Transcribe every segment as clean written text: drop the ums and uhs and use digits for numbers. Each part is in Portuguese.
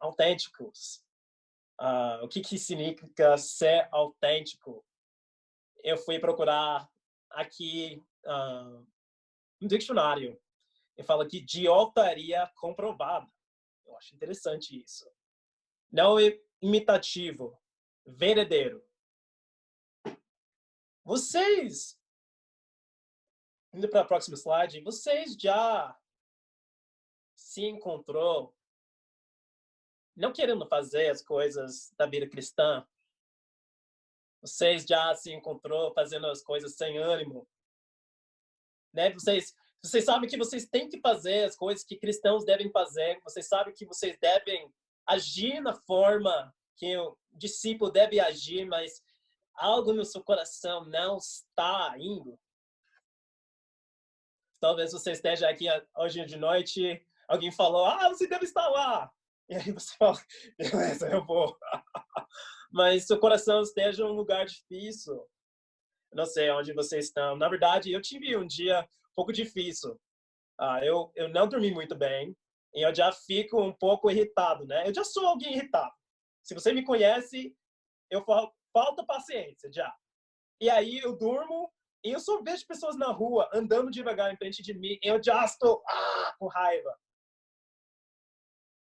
autênticos. O que significa ser autêntico? Eu fui procurar aqui no dicionário. Ele fala que de altaria comprovada. Eu acho interessante isso. Não é imitativo, verdadeiro. Vocês, indo para a próxima slide, vocês já se encontrou não querendo fazer as coisas da vida cristã? Vocês já se encontrou fazendo as coisas sem ânimo? Né? Vocês sabem que vocês têm que fazer as coisas que cristãos devem fazer. Vocês sabem que vocês devem agir na forma que o discípulo deve agir, mas algo no seu coração não está indo. Talvez você esteja aqui hoje de noite, alguém falou, você deve estar lá. E aí você fala, beleza, eu vou. Mas seu coração esteja em um lugar difícil. Eu não sei onde vocês estão. Na verdade, eu tive um dia um pouco difícil. Eu não dormi muito bem. E eu já fico um pouco irritado, né? Eu já sou alguém irritado. Se você me conhece, eu falta paciência já. E aí eu durmo e eu só vejo pessoas na rua andando devagar em frente de mim. E eu já estou com raiva.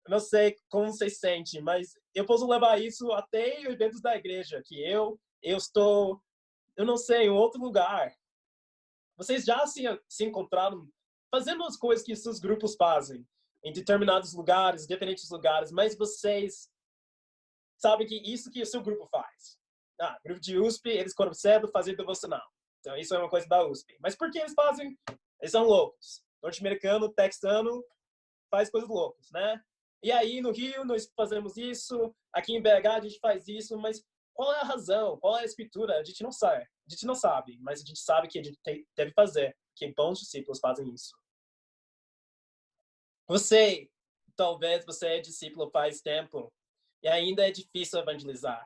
Eu não sei como vocês sentem, mas eu posso levar isso até eventos da igreja, que eu estou, eu não sei, em outro lugar. Vocês já se encontraram fazendo as coisas que seus grupos fazem em determinados lugares, diferentes lugares, mas vocês sabem que isso que o seu grupo faz. Grupo de USP, eles acordam cedo, fazem devocional. Então, isso é uma coisa da USP. Mas por que eles fazem? Eles são loucos. Norte-americano, texano, faz coisas loucas, né? E aí, no Rio, nós fazemos isso. Aqui em BH, a gente faz isso. Mas qual é a razão? Qual é a escritura? A gente não sabe. A gente não sabe, mas a gente sabe que a gente deve fazer. Que bons discípulos fazem isso. Talvez você é discípulo faz tempo e ainda é difícil evangelizar.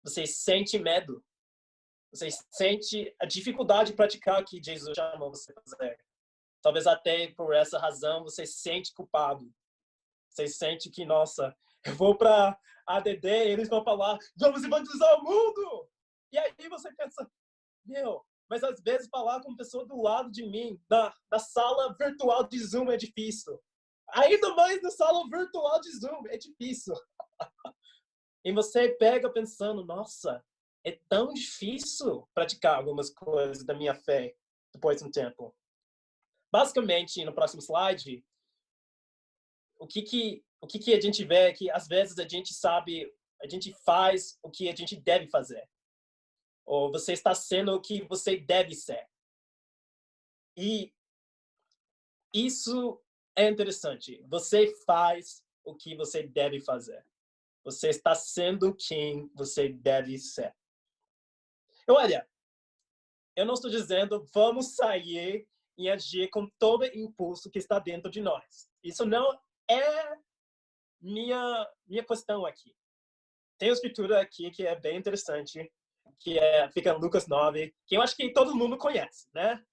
Você sente medo. Você sente a dificuldade de praticar o que Jesus chamou você a fazer. Talvez até por essa razão você se sente culpado. Você sente que, nossa, eu vou para ADD e eles vão falar, vamos evangelizar o mundo! E aí você pensa, mas às vezes falar com uma pessoa do lado de mim, na sala virtual de Zoom é difícil. Ainda mais na sala virtual de Zoom é difícil. E você pega pensando, nossa, é tão difícil praticar algumas coisas da minha fé depois de um tempo. Basicamente, no próximo slide, o que a gente vê é que, às vezes, a gente faz o que a gente deve fazer. Ou você está sendo o que você deve ser. E isso é interessante. Você faz o que você deve fazer. Você está sendo quem você deve ser. Olha, eu não estou dizendo vamos sair e agir com todo impulso que está dentro de nós. Isso não é minha questão aqui. Tem uma escritura aqui que é bem interessante, que fica em Lucas 9, que eu acho que todo mundo conhece, né?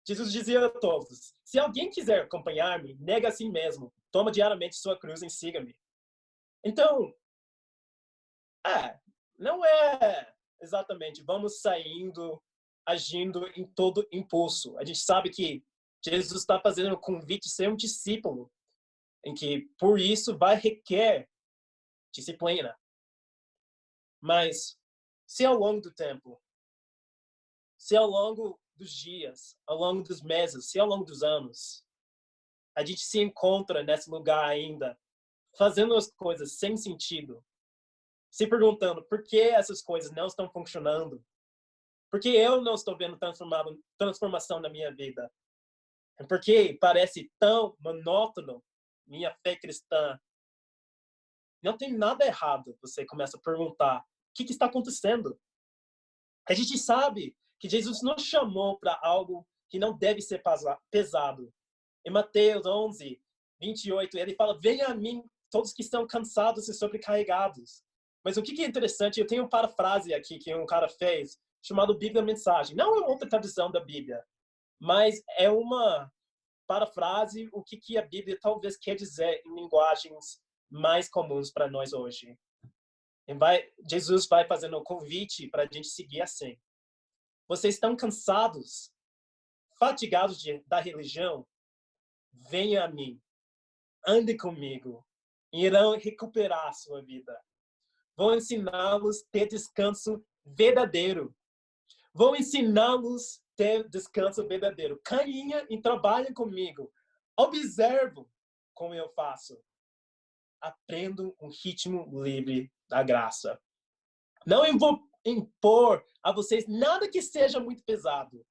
Jesus dizia a todos, se alguém quiser acompanhar-me, nega a si mesmo, toma diariamente sua cruz e siga-me. Então, não é exatamente, vamos saindo, agindo em todo impulso. A gente sabe que Jesus está fazendo o convite de ser um discípulo, em que, por isso, vai requer disciplina. Mas, se ao longo do tempo, se ao longo dos dias, ao longo dos meses, se ao longo dos anos, a gente se encontra nesse lugar ainda, fazendo as coisas sem sentido, se perguntando por que essas coisas não estão funcionando, por que eu não estou vendo transformação na minha vida, por que parece tão monótono minha fé cristã. Não tem nada errado, você começa a perguntar, o que está acontecendo? A gente sabe que Jesus nos chamou para algo que não deve ser pesado. Em Mateus 11, 28, ele fala, venha a mim todos que estão cansados e sobrecarregados. Mas o que é interessante, eu tenho uma parafrase aqui que um cara fez, chamado Bíblia Mensagem. Não é outra tradução da Bíblia, mas é uma parafrase o que a Bíblia talvez quer dizer em linguagens mais comuns para nós hoje. Jesus vai fazendo um convite para a gente seguir assim. Vocês estão cansados, fatigados da religião? Venha a mim, ande comigo, e irão recuperar a sua vida. Vou ensiná-los a ter descanso verdadeiro. Vou ensiná-los a ter descanso verdadeiro. Caminha e trabalhem comigo. Observo como eu faço. Aprendo um ritmo livre da graça. Não vou impor a vocês nada que seja muito pesado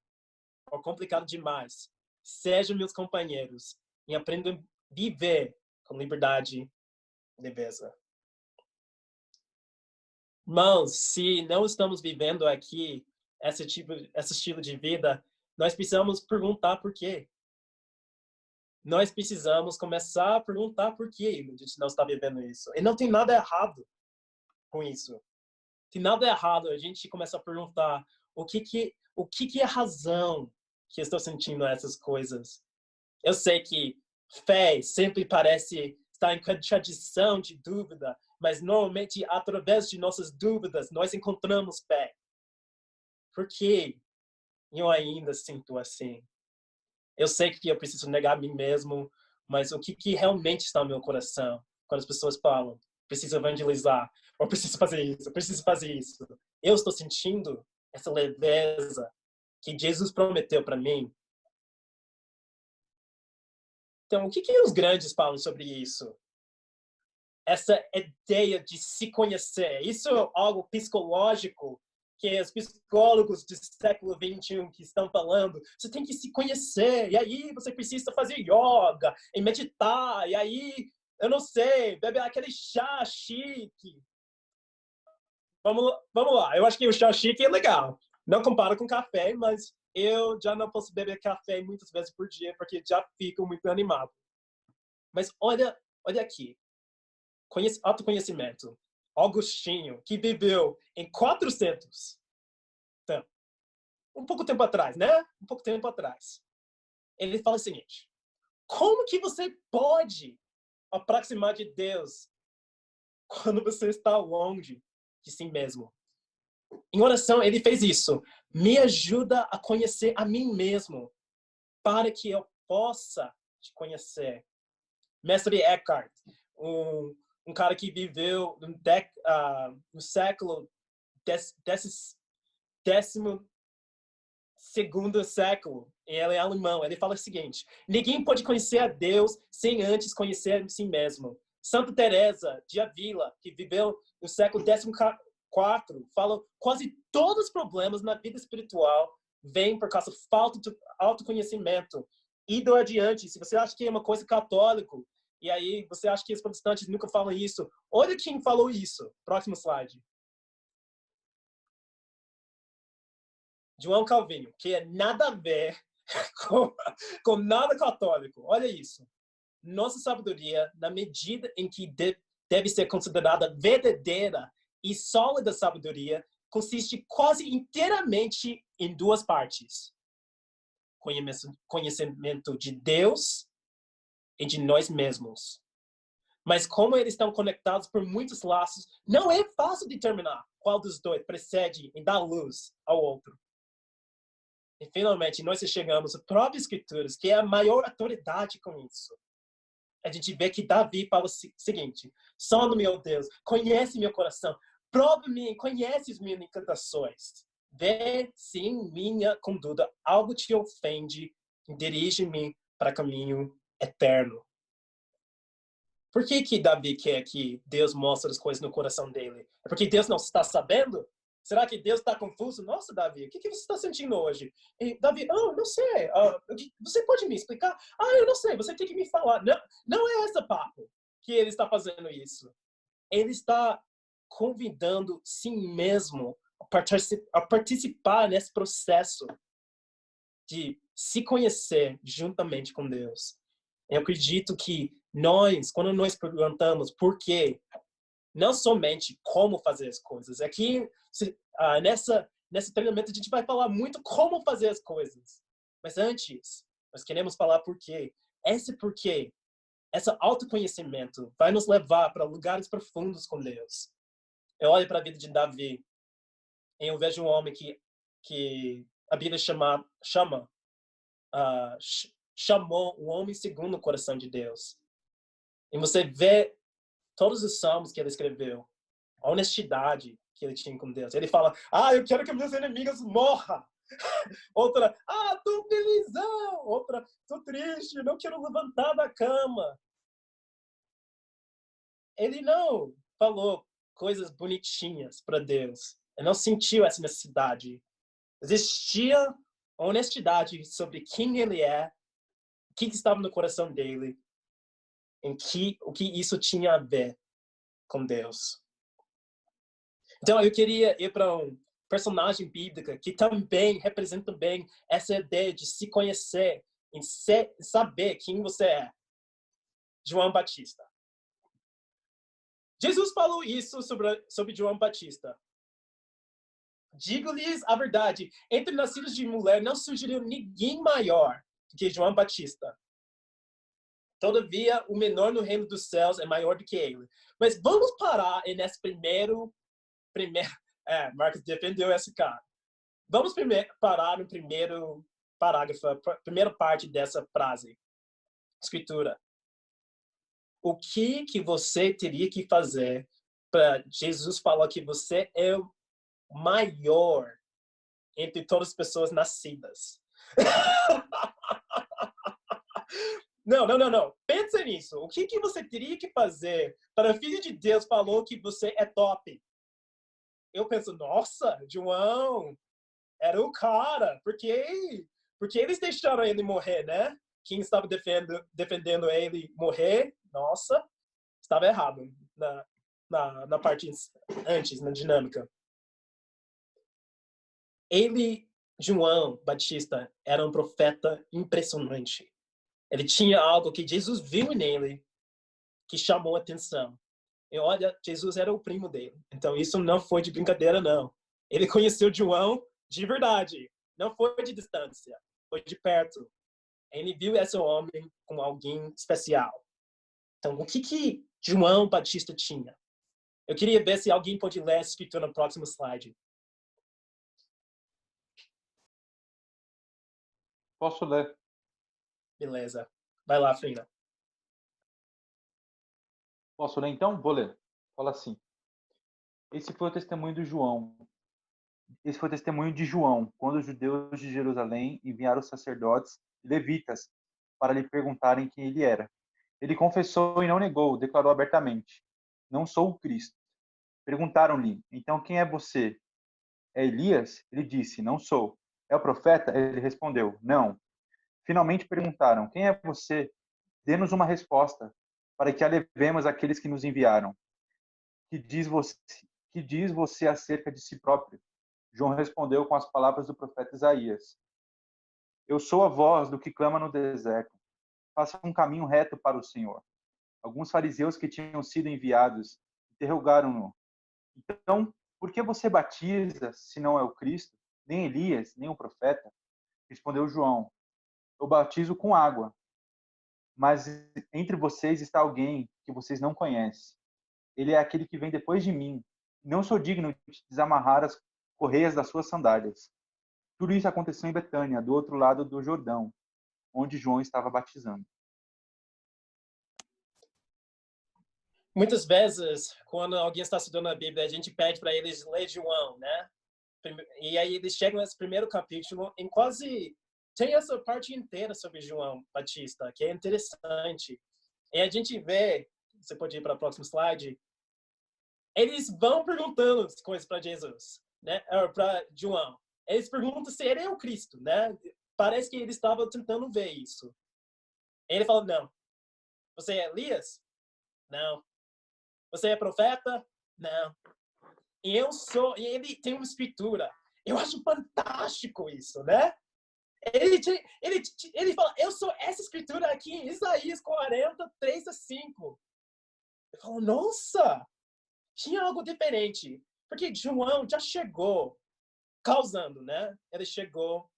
ou complicado demais. Sejam meus companheiros e aprendam a viver com liberdade e leveza. Irmãos, se não estamos vivendo aqui esse estilo de vida, nós precisamos perguntar por quê. Nós precisamos começar a perguntar por que a gente não está vivendo isso. E não tem nada errado com isso. Tem nada errado a gente começar a perguntar o que é a razão que eu estou sentindo essas coisas. Eu sei que fé sempre parece estar em contradição de dúvida, mas normalmente através de nossas dúvidas nós encontramos fé. Por que eu ainda sinto assim? Eu sei que eu preciso negar a mim mesmo, mas o que realmente está no meu coração? Quando as pessoas falam, preciso evangelizar, ou preciso fazer isso, preciso fazer isso. Eu estou sentindo essa leveza que Jesus prometeu para mim. Então, o que os grandes falam sobre isso? Essa ideia de se conhecer. Isso é algo psicológico que os psicólogos do século XXI que estão falando. Você tem que se conhecer, e aí você precisa fazer yoga, e meditar, e aí, eu não sei, beber aquele chá chique. Vamos lá, eu acho que o chá chique é legal. Não compara com café, mas eu já não posso beber café muitas vezes por dia, porque já fico muito animado. Mas olha aqui, autoconhecimento. Agostinho, que viveu em 400, então, um pouco tempo atrás, né? Um pouco tempo atrás. Ele fala o seguinte: como que você pode aproximar de Deus quando você está longe de si mesmo? Em oração, ele fez isso. Me ajuda a conhecer a mim mesmo, para que eu possa te conhecer. Mestre Eckhart, um cara que viveu no século décimo segundo século, e ele é alemão. Ele fala o seguinte: ninguém pode conhecer a Deus sem antes conhecer a si mesmo. Santa Teresa de Ávila, que viveu no século 14, fala quase todos os problemas na vida espiritual vêm por causa da falta de autoconhecimento. Indo adiante, se você acha que é uma coisa católico, e aí você acha que os protestantes nunca falam isso, olha quem falou isso. Próximo slide. João Calvino, que é nada a ver com nada católico. Olha isso. Nossa sabedoria, na medida em que deve ser considerada verdadeira e sólida sabedoria, consiste quase inteiramente em duas partes: conhecimento de Deus e de nós mesmos. Mas como eles estão conectados por muitos laços, não é fácil determinar qual dos dois precede em dar luz ao outro. E finalmente nós chegamos às próprias escrituras, que é a maior autoridade com isso. A gente vê que Davi fala o seguinte: sonda, meu Deus, conhece meu coração, prova-me, conhece as minhas incantações. Vê se em minha conduta algo te ofende e dirige-me para caminho eterno. Por que Davi quer que Deus mostre as coisas no coração dele? É porque Deus não está sabendo? Será que Deus está confuso? Nossa, Davi, o que você está sentindo hoje? E Davi, não sei. Você pode me explicar? Eu não sei, você tem que me falar. Não é esse papo que ele está fazendo isso. Ele está convidando si mesmo a participar nesse processo de se conhecer juntamente com Deus. Eu acredito que quando nós perguntamos por quê, não somente como fazer as coisas. Aqui, nesse treinamento, a gente vai falar muito como fazer as coisas. Mas antes, nós queremos falar por quê. Esse porquê esse autoconhecimento vai nos levar para lugares profundos com Deus. Eu olho para a vida de Davi e eu vejo um homem que a Bíblia chamou um homem segundo o coração de Deus. E você vê todos os salmos que ele escreveu, a honestidade que ele tinha com Deus. Ele fala, eu quero que meus inimigos morram. Outra, tô felizão. Outra, tô triste, não quero levantar da cama. Ele não falou coisas bonitinhas para Deus. Ele não sentiu essa necessidade. Existia honestidade sobre quem ele é, o que estava no coração dele, o que isso tinha a ver com Deus. Então, eu queria ir para um personagem bíblico que também representa bem essa ideia de se conhecer e saber quem você é. João Batista. Jesus falou isso sobre João Batista. Digo-lhes a verdade, entre nascidos de mulher não surgiu ninguém maior do que João Batista. Todavia, o menor no reino dos céus é maior do que ele. Mas vamos parar nesse primeiro Marcos defendeu esse cara. Vamos parar no primeiro parágrafo, primeira parte dessa frase. Escritura. O que você teria que fazer para Jesus falar que você é o maior entre todas as pessoas nascidas? Não. Pensa nisso. O que você teria que fazer para o Filho de Deus falar que você é top? Eu penso, nossa, João era o cara. Porque eles deixaram ele morrer, né? Quem estava defendendo ele morrer, nossa, estava errado na parte antes, na dinâmica. João Batista, era um profeta impressionante. Ele tinha algo que Jesus viu nele que chamou a atenção. E olha, Jesus era o primo dele. Então, isso não foi de brincadeira, não. Ele conheceu João de verdade. Não foi de distância. Foi de perto. Ele viu esse homem como alguém especial. Então, o que João Batista tinha? Eu queria ver se alguém pode ler essa escritura no próximo slide. Posso ler? Beleza. Vai lá, Frina. Posso ler então? Vou ler. Fala assim. Esse foi o testemunho de João, quando os judeus de Jerusalém enviaram os sacerdotes e levitas para lhe perguntarem quem ele era. Ele confessou e não negou, declarou abertamente: não sou o Cristo. Perguntaram-lhe: então quem é você? É Elias? Ele disse: não sou. É o profeta? Ele respondeu: não. Finalmente perguntaram: quem é você? Dê-nos uma resposta, para que a levemos àqueles que nos enviaram. Que diz você acerca de si próprio? João respondeu com as palavras do profeta Isaías: eu sou a voz do que clama no deserto. Faça um caminho reto para o Senhor. Alguns fariseus que tinham sido enviados interrogaram-no: então, por que você batiza se não é o Cristo, nem Elias, nem o profeta? Respondeu João: eu batizo com água, mas entre vocês está alguém que vocês não conhecem. Ele é aquele que vem depois de mim. Não sou digno de desamarrar as correias das suas sandálias. Tudo isso aconteceu em Betânia, do outro lado do Jordão, onde João estava batizando. Muitas vezes, quando alguém está estudando a Bíblia, a gente pede para eles ler João, né? E aí eles chegam nesse primeiro capítulo em quase... Tem essa parte inteira sobre João Batista, que é interessante. E a gente vê, você pode ir para o próximo slide, eles vão perguntando as coisas para Jesus, né? Para João. Eles perguntam se ele é o Cristo, né? Parece que eles estavam tentando ver isso. Ele fala, não. Você é Elias? Não. Você é profeta? Não. E ele tem uma escritura. Eu acho fantástico isso, né? Ele fala, eu sou essa escritura aqui em Isaías 40, 3-5. Eu falo, nossa! Tinha algo diferente. Porque João já chegou causando, né? Ele chegou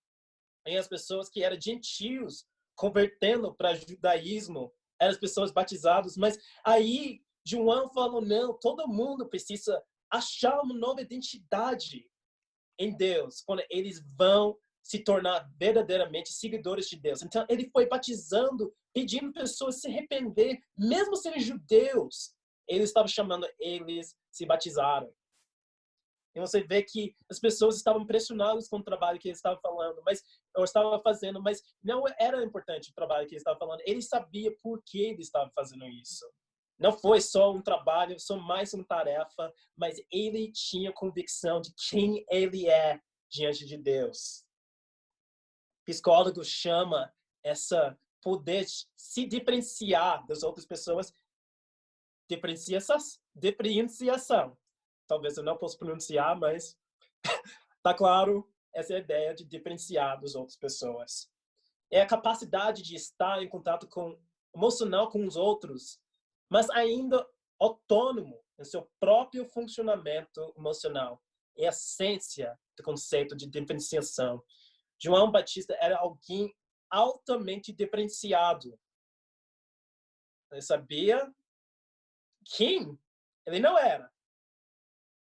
em as pessoas que eram gentios convertendo para judaísmo eram as pessoas batizadas, mas aí João falou, não, todo mundo precisa achar uma nova identidade em Deus, quando eles vão se tornar verdadeiramente seguidores de Deus. Então, ele foi batizando, pedindo pessoas se arrepender, mesmo sendo judeus. Ele estava chamando eles se batizaram. E você vê que as pessoas estavam impressionadas com o trabalho que ele estava falando, mas eu estava fazendo, mas não era importante o trabalho que ele estava falando. Ele sabia por que ele estava fazendo isso. Não foi só um trabalho, só mais uma tarefa, mas ele tinha convicção de quem ele é diante de Deus. O psicólogo chama essa poder de se diferenciar das outras pessoas, diferenciação. Talvez eu não possa pronunciar, mas tá claro essa ideia de diferenciar das outras pessoas. É a capacidade de estar em contato emocional com os outros, mas ainda autônomo no seu próprio funcionamento emocional. É a essência do conceito de diferenciação. João Batista era alguém altamente diferenciado. Ele sabia quem ele não era.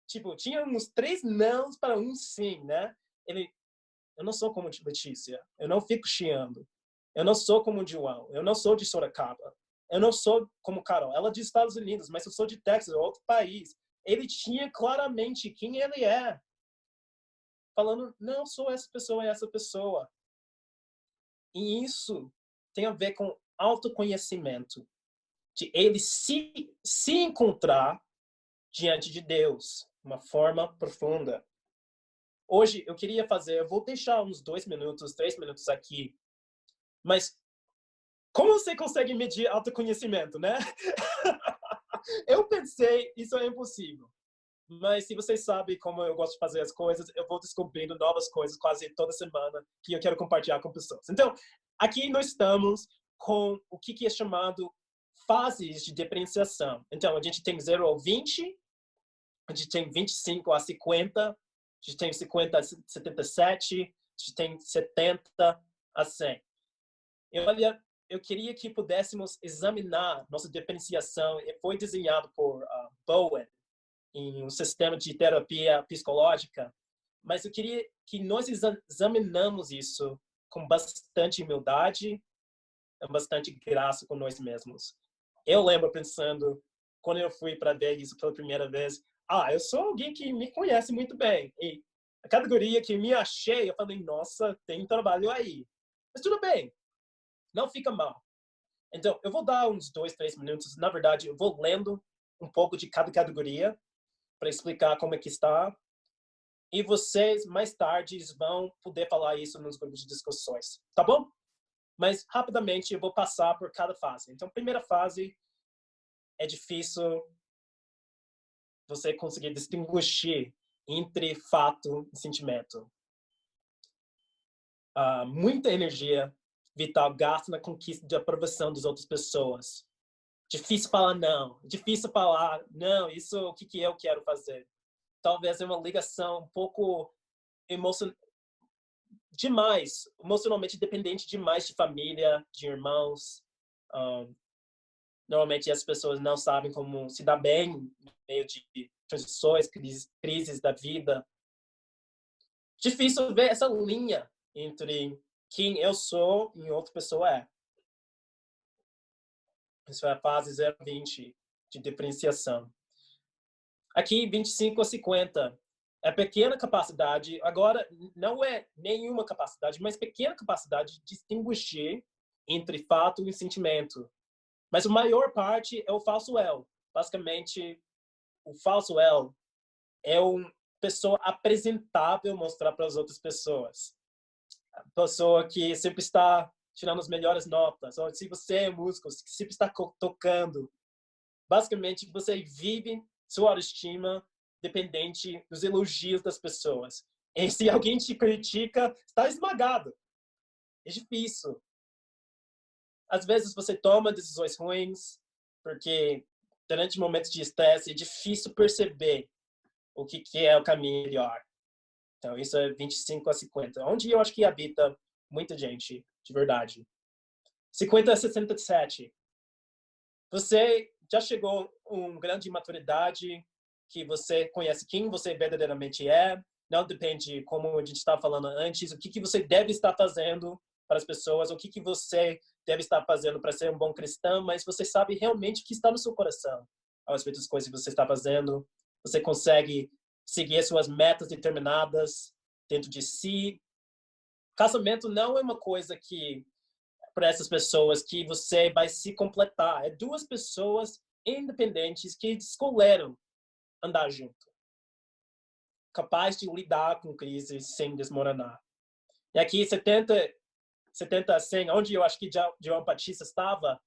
Tipo, tinha uns 3 nãos para um sim, né? Eu não sou como Letícia. Eu não fico chiando. Eu não sou como João. Eu não sou de Sorocaba. Eu não sou como Carol. Ela é dos Estados Unidos, mas eu sou de Texas, outro país. Ele tinha claramente quem ele é. Falando, não sou essa pessoa, é essa pessoa. E isso tem a ver com autoconhecimento. De ele se encontrar diante de Deus, uma forma profunda. Hoje eu queria fazer, eu vou deixar uns 2 minutos, 3 minutos aqui, mas como você consegue medir autoconhecimento, né? Eu pensei, isso é impossível. Mas se vocês sabem como eu gosto de fazer as coisas, eu vou descobrindo novas coisas quase toda semana que eu quero compartilhar com pessoas. Então, aqui nós estamos com o que é chamado fases de diferenciação. Então, a gente tem 0 ao 20, a gente tem 25 a 50, a gente tem 50 a 77, a gente tem 70 a 100. Eu queria que pudéssemos examinar nossa diferenciação. E foi desenhado por Bowen em um sistema de terapia psicológica, mas eu queria que nós examinamos isso com bastante humildade e bastante graça com nós mesmos. Eu lembro pensando, quando eu fui para ver isso pela primeira vez, eu sou alguém que me conhece muito bem. E a categoria que me achei, eu falei, nossa, tem trabalho aí. Mas tudo bem, não fica mal. Então, eu vou dar uns 2, 3 minutos. Na verdade, eu vou lendo um pouco de cada categoria para explicar como é que está. E vocês, mais tarde, vão poder falar isso nos grupos de discussões. Tá bom? Mas, rapidamente, eu vou passar por cada fase. Então, primeira fase, é difícil você conseguir distinguir entre fato e sentimento. Muita energia vital gasta na conquista de aprovação das outras pessoas. Difícil falar não. Difícil falar, não, isso o que eu quero fazer. Talvez é uma ligação um pouco demais, emocionalmente dependente demais de família, de irmãos. Normalmente as pessoas não sabem como se dar bem no meio de transições, crises da vida. Difícil ver essa linha entre quem eu sou e outra pessoa é. Isso é a fase 0 a 20 de diferenciação. Aqui, 25 a 50. É pequena capacidade, agora não é nenhuma capacidade, mas pequena capacidade de distinguir entre fato e sentimento. Mas a maior parte é o falso eu. Basicamente, o falso eu é uma pessoa apresentável mostrar para as outras pessoas. A pessoa que sempre está tirando as melhores notas. Ou se você é músico, que sempre está tocando. Basicamente, você vive sua autoestima dependente dos elogios das pessoas. E se alguém te critica, está esmagado. É difícil. Às vezes você toma decisões ruins, porque durante momentos de estresse é difícil perceber o que é o caminho melhor. Então, isso é 25 a 50. Onde eu acho que habita muita gente, de verdade. 50 a 67. Você já chegou a uma grande maturidade que você conhece quem você verdadeiramente é? Não depende, como a gente estava falando antes, o que você deve estar fazendo para as pessoas, o que você deve estar fazendo para ser um bom cristão, mas você sabe realmente o que está no seu coração a respeito das coisas que você está fazendo. Você consegue seguir as suas metas determinadas dentro de si. Casamento não é uma coisa que para essas pessoas que você vai se completar. É duas pessoas independentes que escolheram andar junto, capaz de lidar com crises sem desmoronar. E aqui 70 a 100, onde eu acho que João Batista estava,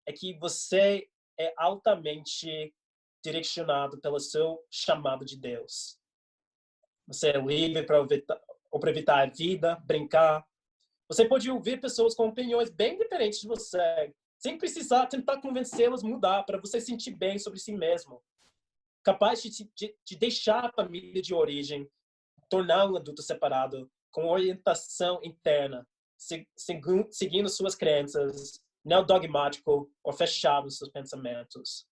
é que você é altamente direcionado pelo seu chamado de Deus. Você é livre para aproveitar a vida, brincar. Você pode ouvir pessoas com opiniões bem diferentes de você, sem precisar tentar convencê-las a mudar, para você sentir bem sobre si mesmo. Capaz de deixar a família de origem, tornar um adulto separado, com orientação interna, seguindo suas crenças, não dogmático ou fechado nos seus pensamentos.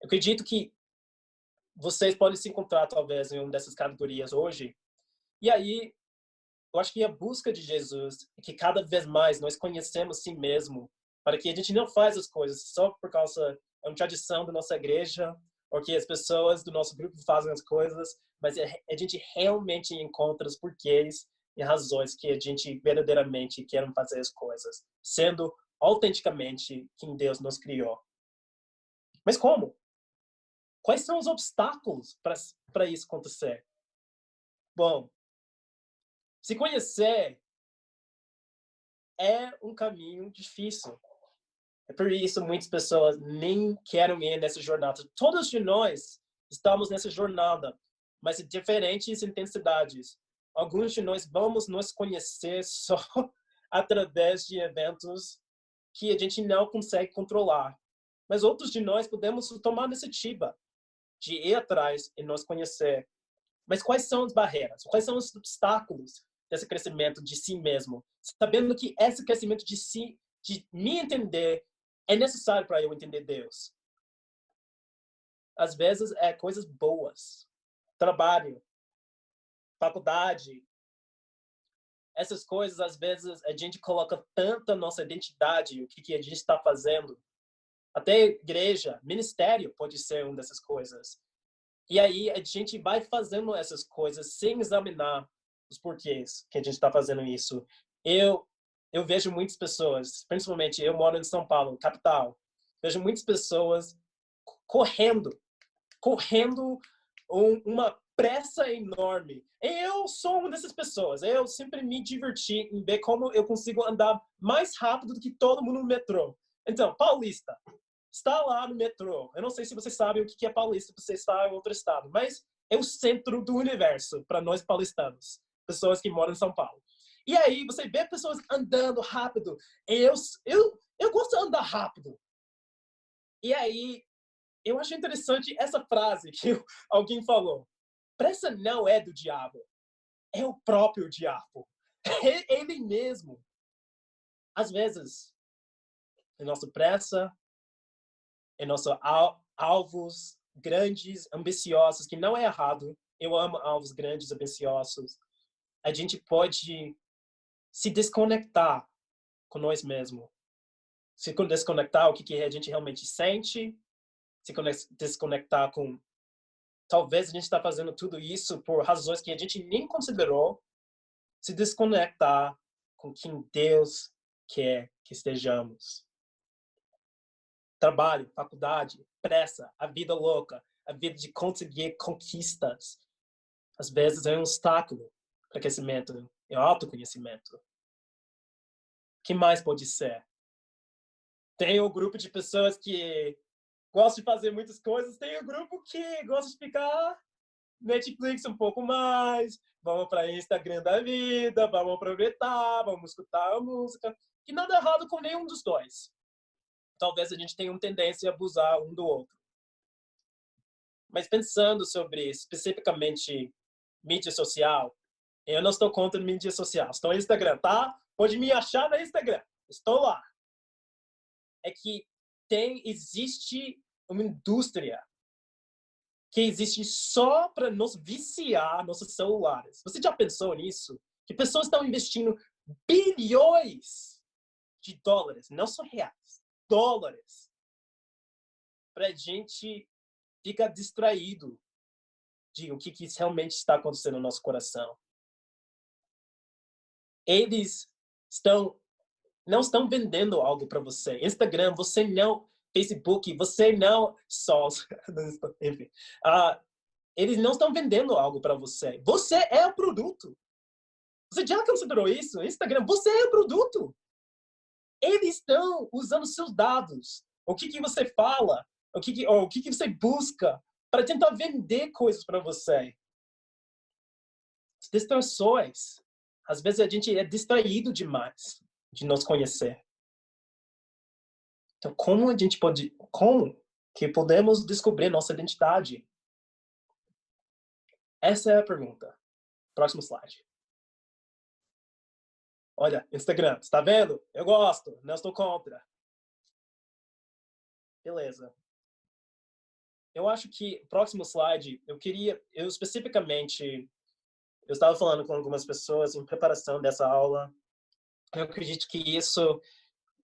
Eu acredito que vocês podem se encontrar, talvez, em uma dessas categorias hoje. E aí, eu acho que a busca de Jesus é que cada vez mais nós conhecemos si mesmo, para que a gente não faz as coisas só por causa de uma tradição da nossa igreja, ou que as pessoas do nosso grupo fazem as coisas, mas a gente realmente encontra os porquês e razões que a gente verdadeiramente quer fazer as coisas, sendo autenticamente quem Deus nos criou. Mas como? Quais são os obstáculos para isso acontecer? Bom, se conhecer é um caminho difícil. É por isso muitas pessoas nem querem ir nessa jornada. Todos de nós estamos nessa jornada, mas em diferentes intensidades. Alguns de nós vamos nos conhecer só através de eventos que a gente não consegue controlar. Mas outros de nós podemos tomar a iniciativa de ir atrás e nos conhecer. Mas quais são as barreiras? Quais são os obstáculos desse crescimento de si mesmo? Sabendo que esse crescimento de si, de me entender, é necessário para eu entender Deus. Às vezes é coisas boas. Trabalho, faculdade. Essas coisas, às vezes, a gente coloca tanta nossa identidade, o que a gente está fazendo. Até igreja, ministério pode ser uma dessas coisas. E aí a gente vai fazendo essas coisas sem examinar os porquês que a gente está fazendo isso. Eu vejo muitas pessoas, principalmente eu moro em São Paulo, capital, vejo muitas pessoas correndo uma pressa enorme. Eu sou uma dessas pessoas. Eu sempre me diverti em ver como eu consigo andar mais rápido do que todo mundo no metrô. Então, paulista, está lá no metrô. Eu não sei se você sabe o que é paulista, você está em outro estado, mas é o centro do universo para nós paulistanos, pessoas que moram em São Paulo. E aí você vê pessoas andando rápido. Eu gosto de andar rápido. E aí eu acho interessante essa frase que alguém falou. Pressa não é do diabo, é o próprio diabo. É ele mesmo. Às vezes, é nossa pressa, é nossos alvos grandes, ambiciosos, que não é errado. Eu amo alvos grandes, ambiciosos. A gente pode se desconectar com nós mesmos. Se desconectar o que a gente realmente sente, se desconectar com... Talvez a gente está fazendo tudo isso por razões que a gente nem considerou. Se desconectar com quem Deus quer que estejamos. Trabalho, faculdade, pressa, a vida louca, a vida de conseguir conquistas. Às vezes é um obstáculo para crescimento, é autoconhecimento. O que mais pode ser? Tem um grupo de pessoas que gostam de fazer muitas coisas, tem um grupo que gosta de ficar Netflix um pouco mais, vamos para Instagram da vida, vamos aproveitar, vamos escutar a música, que nada errado com nenhum dos dois. Talvez a gente tenha uma tendência a abusar um do outro. Mas pensando sobre especificamente mídia social, eu não estou contra mídia social. Estou no Instagram, tá? Pode me achar no Instagram. Estou lá. É que existe uma indústria que existe só para nos viciar nossos celulares. Você já pensou nisso? Que pessoas estão investindo bilhões de dólares, não só reais, dólares, para a gente ficar distraído de o que realmente está acontecendo no nosso coração. Eles não estão vendendo algo para você. Instagram, você não. Facebook, você não. Só. Enfim. Eles não estão vendendo algo para você. Você é o produto. Você já considerou isso? Instagram, você é o produto. Eles estão usando seus dados. O que você fala, o que você busca para tentar vender coisas para você. Distrações. Às vezes a gente é distraído demais de nos conhecer. Então, como que podemos descobrir nossa identidade? Essa é a pergunta. Próximo slide. Olha, Instagram, está vendo? Eu gosto, não estou contra. Beleza. Eu acho que, próximo slide, eu estava falando com algumas pessoas em preparação dessa aula. Eu acredito que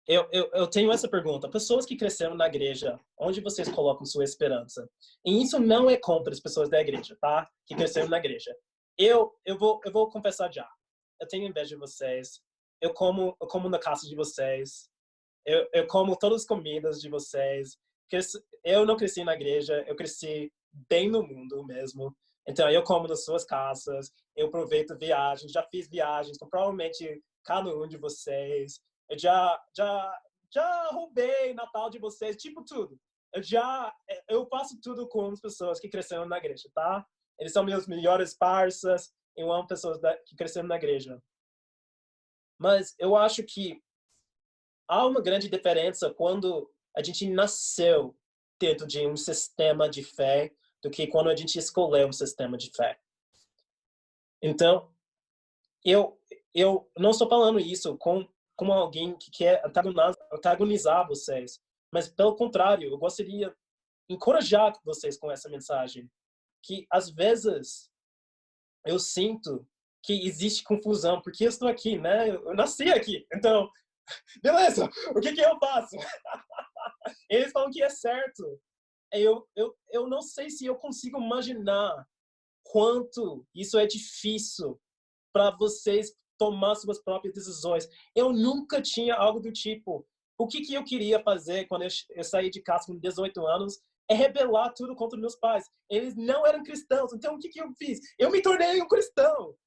eu tenho essa pergunta. Pessoas que cresceram na igreja, onde vocês colocam sua esperança? E isso não é contra as pessoas da igreja, tá? Que cresceram na igreja. Eu vou confessar já. Eu tenho inveja de vocês. Eu como na casa de vocês. Eu como todas as comidas de vocês. Eu não cresci na igreja, eu cresci bem no mundo mesmo. Então, eu como nas suas casas, eu aproveito viagens, já fiz viagens com provavelmente cada um de vocês. Eu já roubei Natal de vocês, tipo tudo. Eu faço tudo com as pessoas que cresceram na igreja, tá? Eles são meus melhores parceiros, eu amo pessoas que cresceram na igreja. Mas eu acho que há uma grande diferença quando a gente nasceu dentro de um sistema de fé do que quando a gente escolheu um sistema de fé. Então, eu não estou falando isso como alguém que quer antagonizar vocês, mas pelo contrário, eu gostaria de encorajar vocês com essa mensagem, que às vezes eu sinto que existe confusão, porque eu estou aqui, né? Eu nasci aqui, então, beleza, o que eu faço? Eles falam que é certo. Eu não sei se eu consigo imaginar quanto isso é difícil para vocês tomar suas próprias decisões. Eu nunca tinha algo do tipo. O que eu queria fazer quando eu saí de casa com 18 anos é rebelar tudo contra meus pais. Eles não eram cristãos, então o que eu fiz? Eu me tornei um cristão.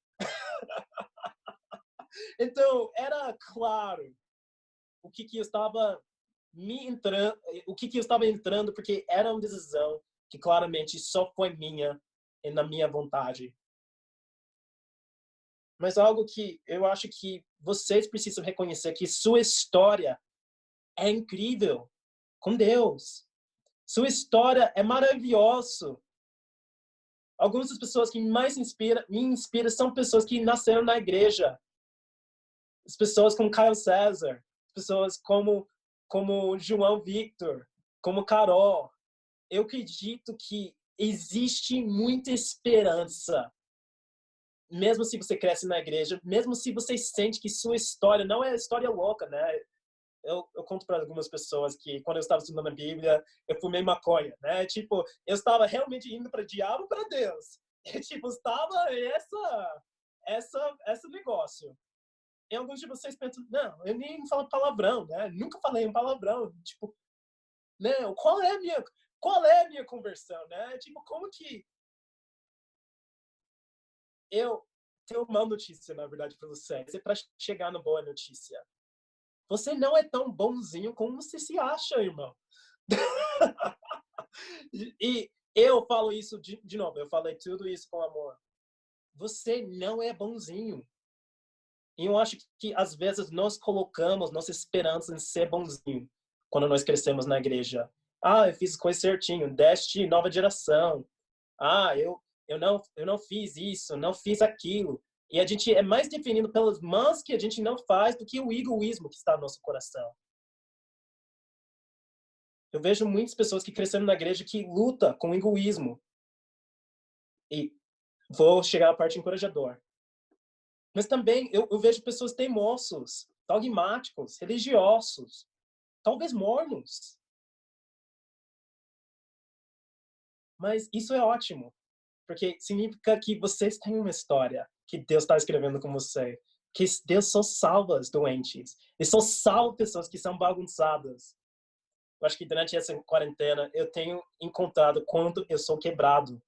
Então, era claro o que eu estava entrando, porque era uma decisão que claramente só foi minha e na minha vontade. Mas algo que eu acho que vocês precisam reconhecer que sua história é incrível com Deus. Sua história é maravilhosa. Algumas das pessoas que mais me inspiram são pessoas que nasceram na igreja. As pessoas como Caio César, pessoas como João Victor, como Carol. Eu acredito que existe muita esperança, mesmo se você cresce na igreja, mesmo se você sente que sua história não é história louca, né? Eu conto para algumas pessoas que quando eu estava estudando a Bíblia, eu fumei maconha, né? Tipo, eu estava realmente indo para o diabo, para Deus. E, tipo, estava esse negócio. E alguns de vocês pensam, não, eu nem falo palavrão, né? Nunca falei um palavrão. Tipo, não, qual é a minha conversão, né? Tipo, como que eu tenho uma notícia, na verdade, para vocês. É para chegar na boa notícia. Você não é tão bonzinho como você se acha, irmão. E eu falo isso de novo. Eu falei tudo isso com amor. Você não é bonzinho. E eu acho que, às vezes, nós colocamos nossa esperança em ser bonzinho quando nós crescemos na igreja. Ah, eu fiz coisa certinho. Deste nova geração. Ah, eu não fiz isso, não fiz aquilo. E a gente é mais definido pelas mãos que a gente não faz do que o egoísmo que está no nosso coração. Eu vejo muitas pessoas que cresceram na igreja que lutam com o egoísmo. E vou chegar à parte encorajadora. Mas também eu vejo pessoas teimosos, dogmáticos, religiosos, talvez mormons. Mas isso é ótimo, porque significa que vocês têm uma história que Deus está escrevendo com você. Que Deus só salva os doentes. E só salva pessoas que são bagunçadas. Eu acho que durante essa quarentena eu tenho encontrado quanto eu sou quebrado.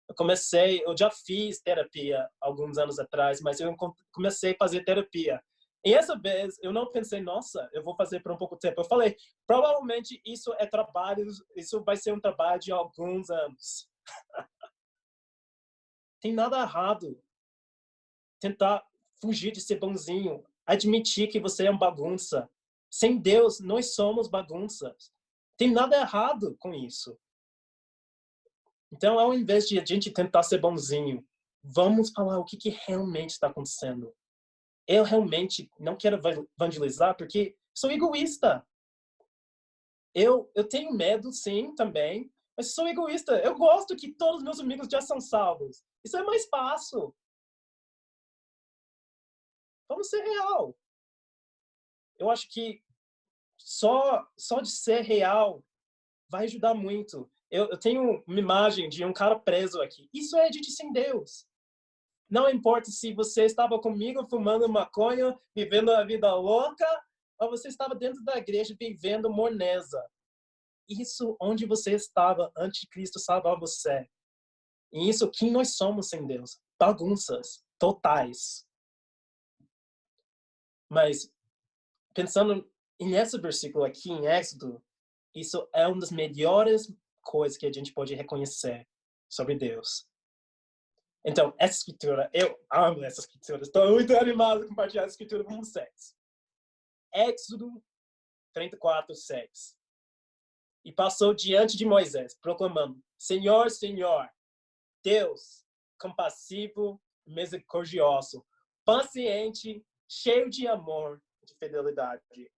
Eu já fiz terapia alguns anos atrás, mas eu comecei a fazer terapia. E essa vez eu não pensei, nossa, eu vou fazer por um pouco tempo. Eu falei, provavelmente isso é trabalho, isso vai ser um trabalho de alguns anos. Tem nada errado. Tentar fugir de ser bonzinho, admitir que você é uma bagunça. Sem Deus, nós somos bagunças. Tem nada errado com isso. Então, ao invés de a gente tentar ser bonzinho, vamos falar o que realmente está acontecendo. Eu realmente não quero evangelizar porque sou egoísta. Eu tenho medo, sim, também, mas sou egoísta. Eu gosto que todos os meus amigos já são salvos. Isso é mais fácil. Vamos ser real. Eu acho que só de ser real vai ajudar muito. Eu tenho uma imagem de um cara preso aqui. Isso é gente sem Deus. Não importa se você estava comigo fumando maconha, vivendo a vida louca, ou você estava dentro da igreja vivendo morneza. Isso onde você estava antes de Cristo salvar você. E isso quem nós somos sem Deus. Bagunças totais. Mas pensando nesse versículo aqui em Êxodo, isso é uma das melhores coisas que a gente pode reconhecer sobre Deus. Então, essa escritura, eu amo essa escritura. Estou muito animado a compartilhar essa escritura com vocês. Êxodo 34:6. E passou diante de Moisés, proclamando: Senhor, Senhor, Deus, compassivo, misericordioso, paciente, cheio de amor e de fidelidade.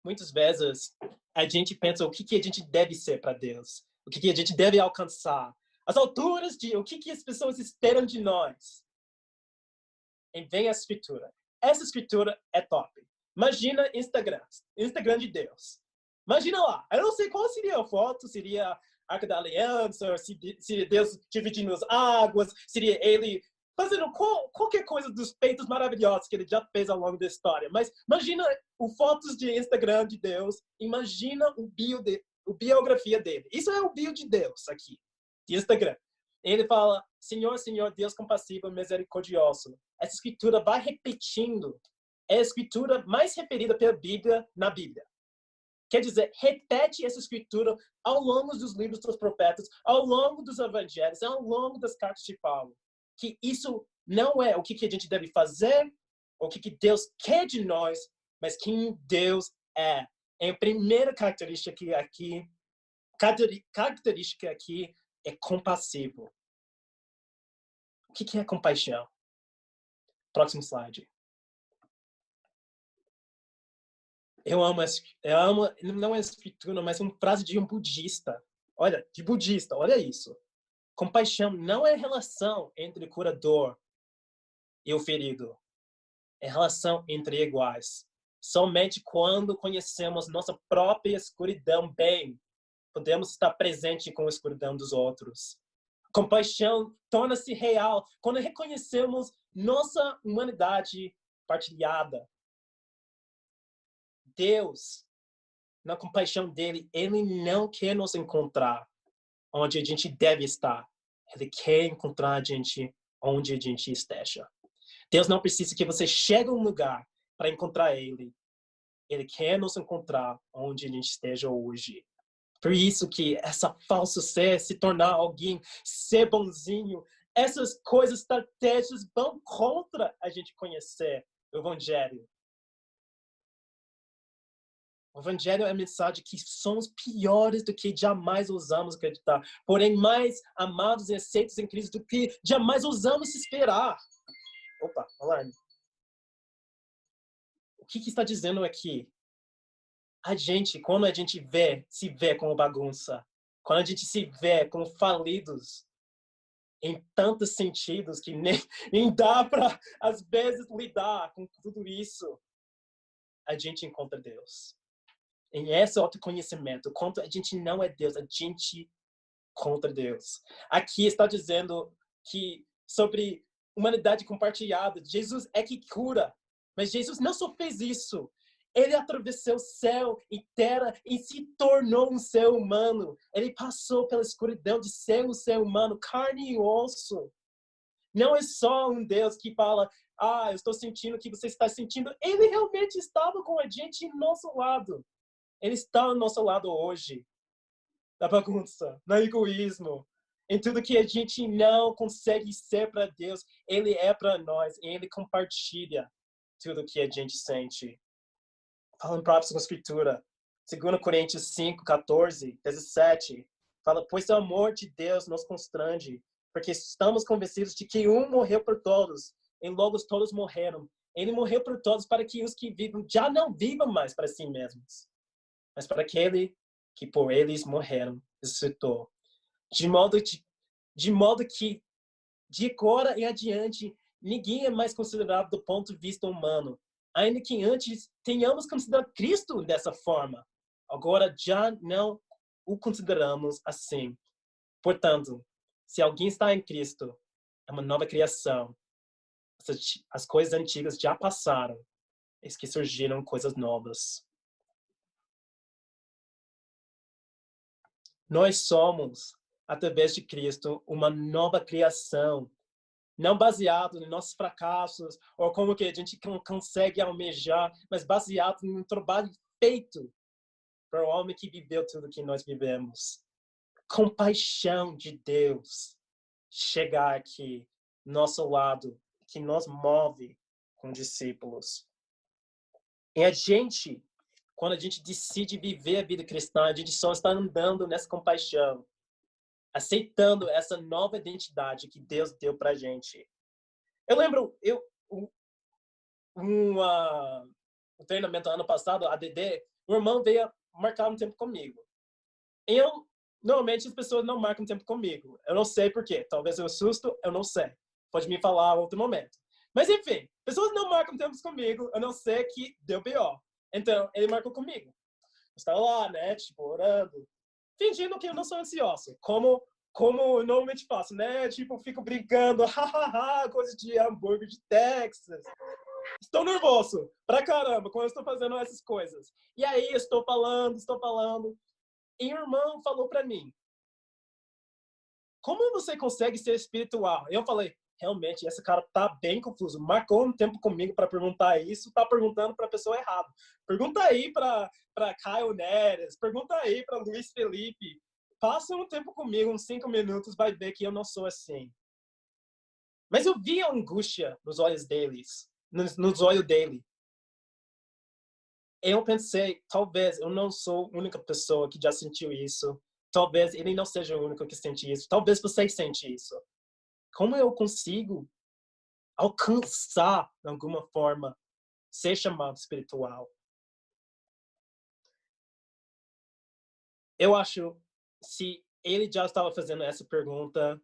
Muitas vezes, a gente pensa o que a gente deve ser para Deus, o que a gente deve alcançar, as alturas de o que as pessoas esperam de nós. E vem a escritura. Essa escritura é top. Imagina Instagram de Deus. Imagina lá. Eu não sei qual seria a foto, seria a Arca da Aliança, seria Deus dividindo as águas, seria ele fazendo qualquer coisa dos feitos maravilhosos que ele já fez ao longo da história. Mas imagina o fotos de Instagram de Deus, imagina o biografia dele. Isso é o bio de Deus aqui, de Instagram. Ele fala, Senhor, Senhor, Deus compassivo, misericordioso. Essa escritura vai repetindo. É a escritura mais referida pela Bíblia na Bíblia. Quer dizer, repete essa escritura ao longo dos livros dos profetas, ao longo dos evangelhos, ao longo das cartas de Paulo. Que isso não é o que a gente deve fazer, o que Deus quer de nós, mas quem Deus é. É a primeira característica aqui é compassivo. O que é compaixão? Próximo slide. Eu amo, não é escritura, mas uma frase de um budista. Olha, de budista, olha isso. Compaixão não é relação entre o curador e o ferido. É relação entre iguais. Somente quando conhecemos nossa própria escuridão bem, podemos estar presente com a escuridão dos outros. Compaixão torna-se real quando reconhecemos nossa humanidade partilhada. Deus, na compaixão dele, ele não quer nos encontrar onde a gente deve estar. Ele quer encontrar a gente onde a gente esteja. Deus não precisa que você chegue a um lugar para encontrar ele. Ele quer nos encontrar onde a gente esteja hoje. Por isso que essa falso ser, se tornar alguém, ser bonzinho, essas coisas, estratégias vão contra a gente conhecer o Evangelho. O Evangelho é a mensagem que somos piores do que jamais ousamos acreditar. Porém, mais amados e aceitos em Cristo do que jamais ousamos esperar. Opa, alarme. que está dizendo aqui? A gente, quando a gente se vê como bagunça, quando a gente se vê como falidos em tantos sentidos que nem dá para, às vezes, lidar com tudo isso, a gente encontra Deus. Em esse autoconhecimento, quando a gente não é Deus, a gente encontra Deus. Aqui está dizendo que sobre humanidade compartilhada, Jesus é que cura. Mas Jesus não só fez isso. Ele atravessou o céu e terra e se tornou um ser humano. Ele passou pela escuridão de ser um ser humano, carne e osso. Não é só um Deus que fala, eu estou sentindo o que você está sentindo. Ele realmente estava com a gente em nosso lado. Ele está ao nosso lado hoje. Na bagunça, no egoísmo, em tudo que a gente não consegue ser para Deus. Ele é para nós e Ele compartilha tudo que a gente sente. Fala em própria Escritura, 2 Coríntios 5, 14, 17, fala, pois o amor de Deus nos constrange, porque estamos convencidos de que um morreu por todos, e logo todos morreram. Ele morreu por todos para que os que vivem já não vivam mais para si mesmos, mas para aquele que por eles morreram, ressuscitou. De modo que, de agora em adiante, ninguém é mais considerado do ponto de vista humano. Ainda que antes tenhamos considerado Cristo dessa forma, agora já não o consideramos assim. Portanto, se alguém está em Cristo, é uma nova criação. As coisas antigas já passaram, eis que surgiram coisas novas. Nós somos, através de Cristo, uma nova criação. Não baseado em nossos fracassos ou como que a gente consegue almejar, mas baseado em um trabalho feito para o homem que viveu tudo que nós vivemos. Compaixão de Deus chegar aqui, nosso lado, que nos move como discípulos. E a gente, quando a gente decide viver a vida cristã, a gente só está andando nessa compaixão, aceitando essa nova identidade que Deus deu para a gente. Eu lembro, um treinamento ano passado, ADD, o irmão veio marcar um tempo comigo. Normalmente as pessoas não marcam tempo comigo. Eu não sei por quê. Talvez eu assusto, eu não sei. Pode me falar outro momento. Mas enfim, pessoas não marcam tempos comigo, a não ser que deu pior. Então, ele marcou comigo. Eu estava lá, né, tipo, orando, fingindo que eu não sou ansioso, como eu normalmente faço, né? Tipo, fico brincando, hahaha, coisa de hambúrguer de Texas. Estou nervoso pra caramba quando eu estou fazendo essas coisas. E aí, estou falando. E o irmão falou pra mim, como você consegue ser espiritual? Eu falei, realmente, esse cara tá bem confuso. Marcou um tempo comigo para perguntar isso, tá perguntando para a pessoa errada. Pergunta aí para Caio Neres, pergunta aí para Luiz Felipe. Passa um tempo comigo, uns 5 minutos, vai ver que eu não sou assim. Mas eu vi a angústia nos olhos deles, nos olhos dele. Eu pensei, talvez eu não sou a única pessoa que já sentiu isso. Talvez ele não seja o único que sente isso. Talvez você sente isso. Como eu consigo alcançar, de alguma forma, ser chamado espiritual? Eu acho, se ele já estava fazendo essa pergunta,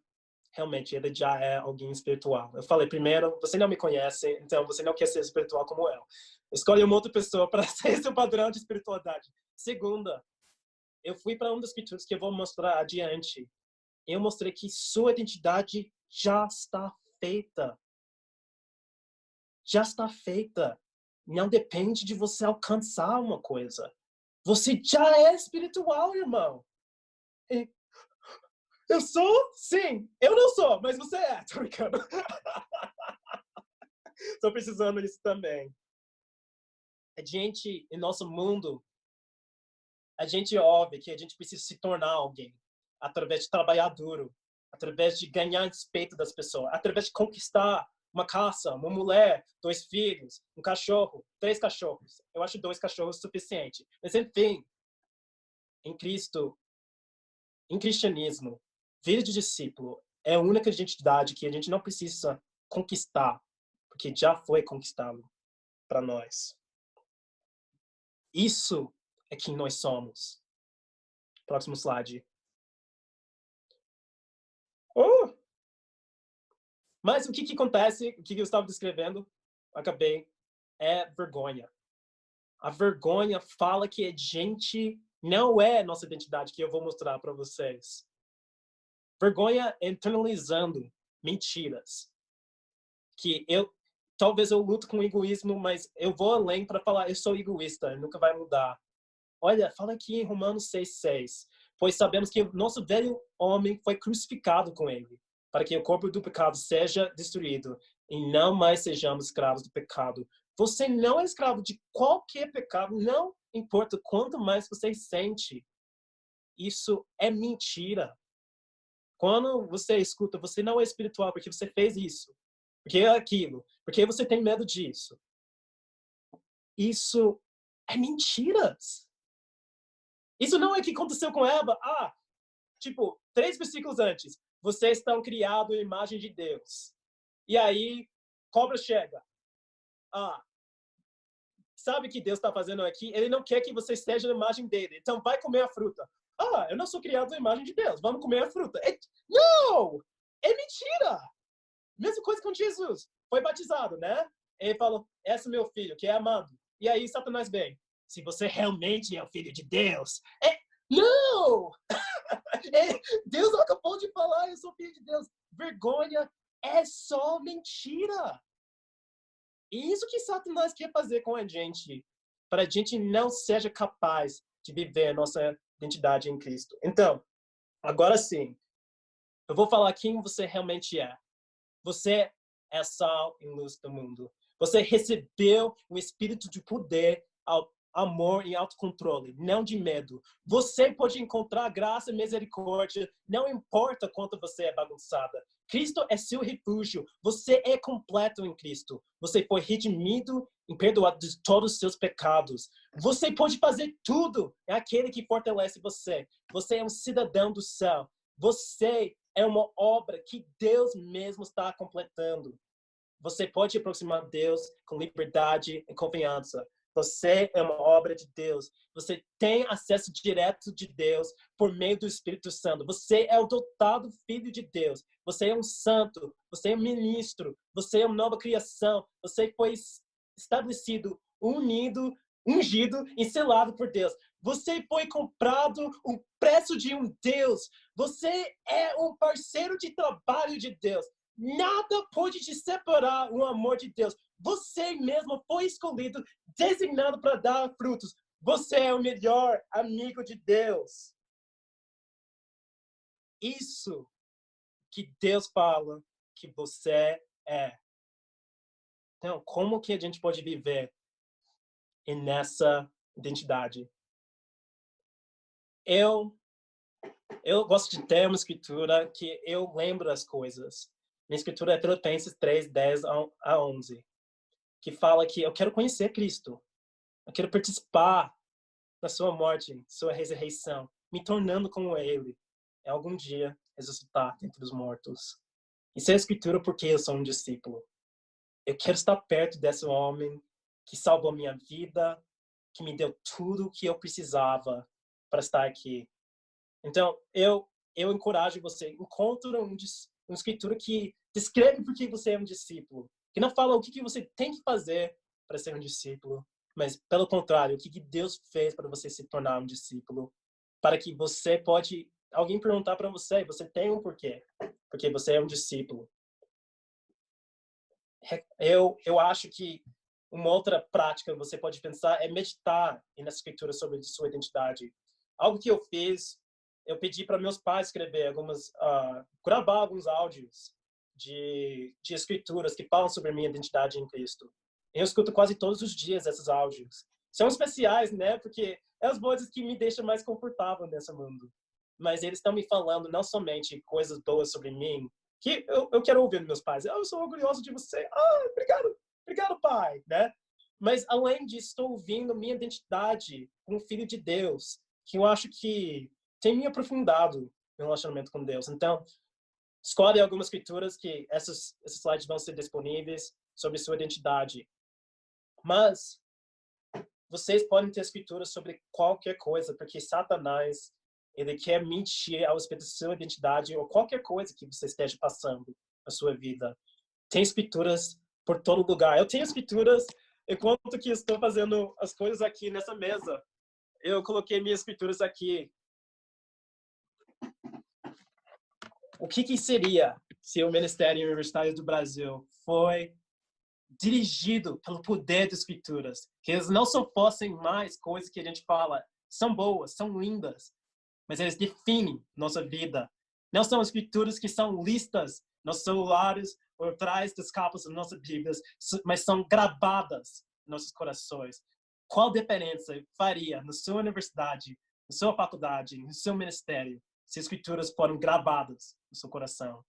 realmente ele já é alguém espiritual. Eu falei, primeiro, você não me conhece, então você não quer ser espiritual como eu. Escolhe uma outra pessoa para ser seu padrão de espiritualidade. Segunda, eu fui para um dos escrituras que eu vou mostrar adiante. Eu mostrei que sua identidade já está feita. Já está feita. Não depende de você alcançar uma coisa. Você já é espiritual, irmão. Eu sou? Sim. Eu não sou, mas você é. Tô brincando. Tô precisando disso também. A gente, em nosso mundo, a gente ouve que a gente precisa se tornar alguém através de trabalhar duro, através de ganhar respeito das pessoas, através de conquistar uma casa, uma mulher, 2 filhos, um cachorro, 3 cachorros. Eu acho 2 cachorros suficiente. Mas, enfim, em Cristo, em cristianismo, vida de discípulo é a única identidade que a gente não precisa conquistar, porque já foi conquistado para nós. Isso é quem nós somos. Próximo slide. Oh! Mas o que acontece, o que eu estava descrevendo, acabei, é vergonha. A vergonha fala que a gente não é nossa identidade, que eu vou mostrar para vocês. Vergonha internalizando mentiras. Que talvez eu luto com o egoísmo, mas eu vou além para falar, eu sou egoísta, nunca vai mudar. Olha, fala aqui em Romanos 6:6. Pois sabemos que o nosso velho homem foi crucificado com ele, para que o corpo do pecado seja destruído e não mais sejamos escravos do pecado. Você não é escravo de qualquer pecado, não importa quanto mais você sente. Isso é mentira. Quando você escuta, você não é espiritual porque você fez isso, porque é aquilo, porque você tem medo disso. Isso é mentiras. Isso não é o que aconteceu com Eva. Tipo, 3 versículos antes. Vocês estão criados à imagem de Deus. E aí, cobra chega. Sabe o que Deus está fazendo aqui? Ele não quer que você esteja na imagem dele. Então, vai comer a fruta. Eu não sou criado à imagem de Deus. Vamos comer a fruta. Não! É mentira! Mesma coisa com Jesus. Foi batizado, né? Ele falou, esse é meu filho, que é amado. E aí, Satanás vem. Se você realmente é o filho de Deus... Não! Deus acabou de falar, eu sou filho de Deus. Vergonha é só mentira. E isso que Satanás quer fazer com a gente, para a gente não seja capaz de viver a nossa identidade em Cristo. Então, agora sim, eu vou falar quem você realmente é. Você é sal e luz do mundo. Você recebeu o espírito de poder, amor e autocontrole, não de medo. Você pode encontrar graça e misericórdia, não importa quanto você é bagunçada. Cristo é seu refúgio. Você é completo em Cristo. Você foi redimido e perdoado de todos os seus pecados. Você pode fazer tudo. É aquele que fortalece você. Você é um cidadão do céu. Você é uma obra que Deus mesmo está completando. Você pode aproximar de Deus com liberdade e confiança. Você é uma obra de Deus. Você tem acesso direto de Deus por meio do Espírito Santo. Você é o dotado filho de Deus. Você é um santo. Você é um ministro. Você é uma nova criação. Você foi estabelecido, unido, ungido e selado por Deus. Você foi comprado o preço de um Deus. Você é um parceiro de trabalho de Deus. Nada pode te separar do amor de Deus. Você mesmo foi escolhido, designado para dar frutos. Você é o melhor amigo de Deus. Isso que Deus fala que você é. Então, como que a gente pode viver nessa identidade? Eu gosto de ter uma escritura que eu lembro as coisas. Minha escritura é Filipenses 3:10-11, que fala que eu quero conhecer Cristo. Eu quero participar da sua morte, sua ressurreição, me tornando como Ele. E algum dia ressuscitar dentre os mortos. Isso é a escritura porque eu sou um discípulo. Eu quero estar perto desse homem que salvou minha vida, que me deu tudo o que eu precisava para estar aqui. Então, eu encorajo você, encontre uma escritura que descreve por que você é um discípulo, que não fala o que você tem que fazer para ser um discípulo, mas, pelo contrário, o que Deus fez para você se tornar um discípulo, para que você pode... Alguém perguntar para você, você tem um porquê, porque você é um discípulo. Eu acho que uma outra prática que você pode pensar é meditar nessa escritura sobre sua identidade. Algo que eu fiz, eu pedi para meus pais escrever gravar alguns áudios de escrituras que falam sobre a minha identidade em Cristo. Eu escuto quase todos os dias esses áudios. São especiais, né? Porque é as vozes que me deixam mais confortável nesse mundo. Mas eles estão me falando não somente coisas boas sobre mim, que eu quero ouvir dos meus pais. Eu sou orgulhoso de você. Obrigado, pai, né? Mas, além disso, estou ouvindo minha identidade como filho de Deus, que eu acho que tem me aprofundado no relacionamento com Deus. Então, escolhe algumas escrituras que esses slides vão ser disponíveis sobre sua identidade. Mas, vocês podem ter escrituras sobre qualquer coisa, porque Satanás, ele quer mentir ao respeito da sua identidade ou qualquer coisa que você esteja passando na sua vida. Tem escrituras por todo lugar. Eu tenho escrituras enquanto que estou fazendo as coisas aqui nessa mesa. Eu coloquei minhas escrituras aqui. O que seria se o Ministério Universitário do Brasil foi dirigido pelo poder das escrituras? Que eles não só fossem mais coisas que a gente fala, são boas, são lindas, mas eles definem nossa vida. Não são escrituras que são listas nos celulares ou atrás das capas das nossas Bíblias, mas são gravadas em nossos corações. Qual diferença faria na sua universidade, na sua faculdade, no seu ministério, se as escrituras foram gravadas no seu coração?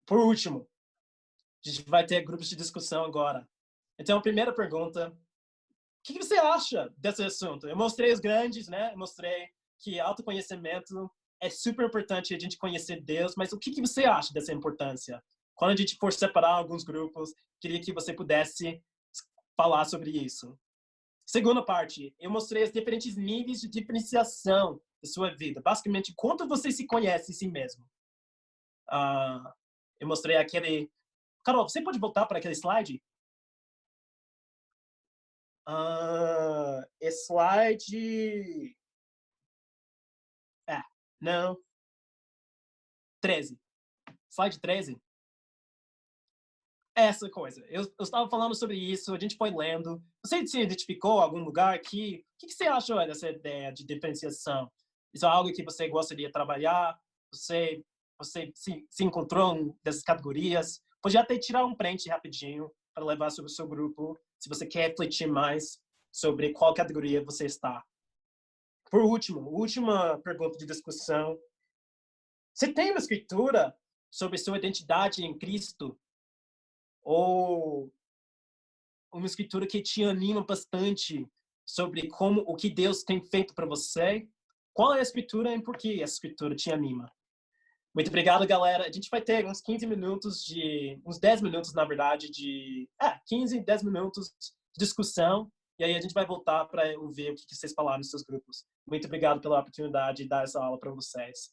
Por último, a gente vai ter grupos de discussão agora. Então, a primeira pergunta, o que você acha desse assunto? Eu mostrei os grandes, né? Eu mostrei que autoconhecimento é super importante a gente conhecer Deus, mas o que você acha dessa importância? Quando a gente for separar alguns grupos, queria que você pudesse falar sobre isso. Segunda parte, eu mostrei os diferentes níveis de diferenciação da sua vida. Basicamente, quanto você se conhece em si mesmo. Eu mostrei aquele... Carol, você pode voltar para aquele slide? Slide... não. 13. Slide 13. Essa coisa. Eu estava falando sobre isso, a gente foi lendo. Você se identificou em algum lugar aqui? O que você achou dessa ideia de diferenciação? Isso é algo que você gostaria de trabalhar? Você se encontrou dessas categorias? Pode até tirar um print rapidinho para levar sobre o seu grupo, se você quer refletir mais sobre qual categoria você está. Por último, última pergunta de discussão. Você tem uma escritura sobre sua identidade em Cristo? Ou uma escritura que te anima bastante sobre como o que Deus tem feito para você? Qual é a escritura e por que essa escritura te anima? Muito obrigado, galera. A gente vai ter uns 15 minutos uns 10 minutos, na verdade, 15, 10 minutos de discussão. E aí a gente vai voltar para ouvir o que vocês falaram nos seus grupos. Muito obrigado pela oportunidade de dar essa aula para vocês.